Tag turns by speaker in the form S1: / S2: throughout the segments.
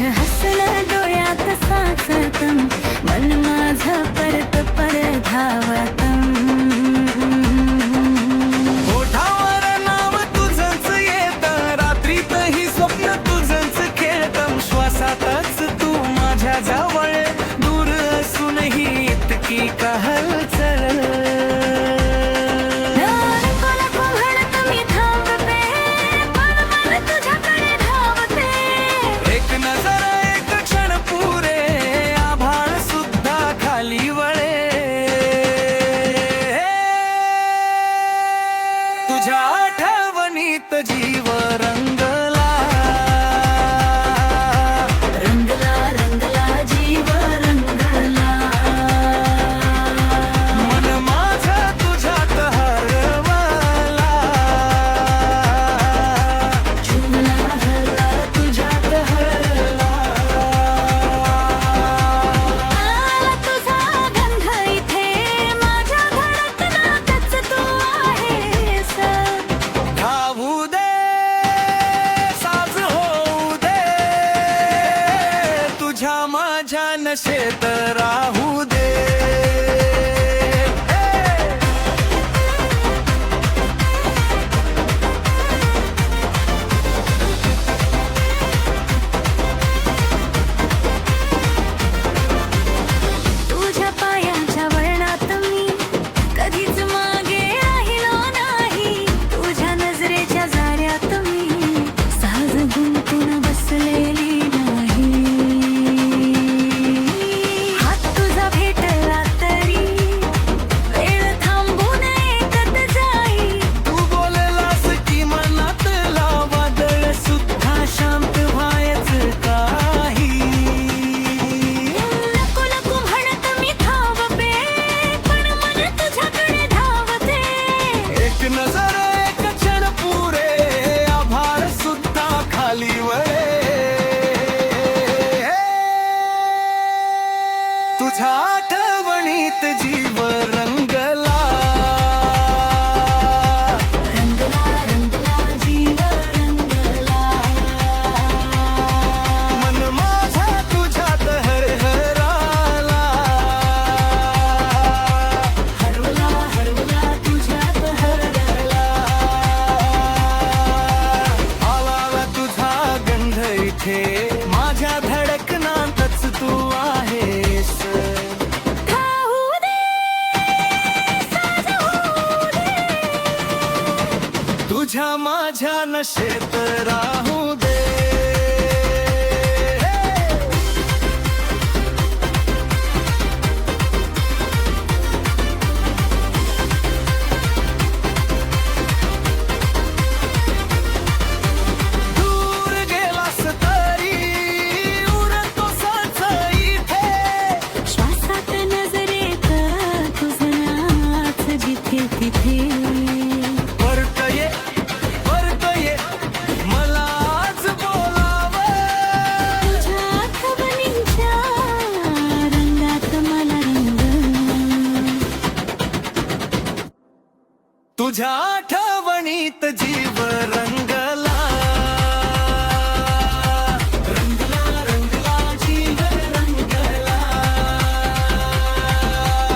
S1: हसलं डोळ्यात साचतं, मन माझं परत परत धावतं.
S2: ओठावर नाव तुझंच येतं, रात्रीतही स्वप्न तुझंच खेळतं. श्वासातच तू माझ्या जवळ, दूर असूनही इतकी का हलचल. एक नजर एक क्षण पुरे, आभाळ सुद्धा खाली वळे. तुझ्या आठवणीत जीव रंगला,
S1: रंगला रंगला जीव रंगला.
S2: मन माझं तुझ्यात हरवला,
S1: झुमला हरला तुझ्यात हरला. आला तुझा गंध इथे, माझ्या धडकनातच तू आहेस.
S2: धावू दे साज होऊ दे, तुझ्या माझ्या नशेत राहू दे.
S1: तुझ्या पायाच्या वळणात मी कधीच मागे राहिलो नाही. तुझ्या नजरेच्या जाऱ्यात मी साज गुंतून बसलेली नाही. हात तुझा भेटला तरी वेळ थांबून एकत जाई.
S2: तू बोललास की मनातला वादळ सुद्धा शांत व्हायचं काही.
S1: नको नको म्हणत मी धावते, पण मन तुझ्याकडे धावते.
S2: एक नजर एक क्षण पुरे, आभाळ सुद्धा खाली वळे. तुझ्या आठवणीत जीव रंगला,
S1: रंगला रंगला जीव रंगला.
S2: मन माझा तुझ्यात हरहराला.
S1: हरवला हरवला तुझ्यात हरवला.
S2: आला तुझा गंध इथे, माझ्या धडकनातच तू आहेस.
S1: धावू दे साज होऊ दे,
S2: तुझ्या माझ्या नशेत राहू दे. दूर गेलास तरी उरतो साच इथे.
S1: श्वासात नजरेत तुझं नाच जिथे तिथे.
S2: परत ये मला आज बोलावं.
S1: तुझ्या आठवणींच्या रंगात मला रंग.
S2: तुझ्या आठवणीत जीव रंगला, रंगला रंगला जीव रंगला.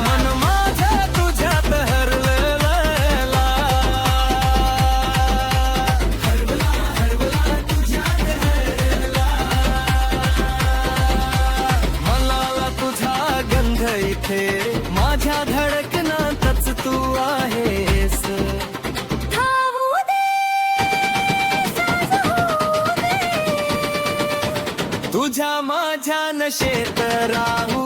S2: मन माझं तुझ्यात हरवला, हरवला हरवला तुझ्यात हरवला. मला तुझा गंध इथे, माझ्या धडकनातच तू आहेस.
S1: धावू दे साज होऊ दे,
S2: तुझ्या माझ्या नशेत राहू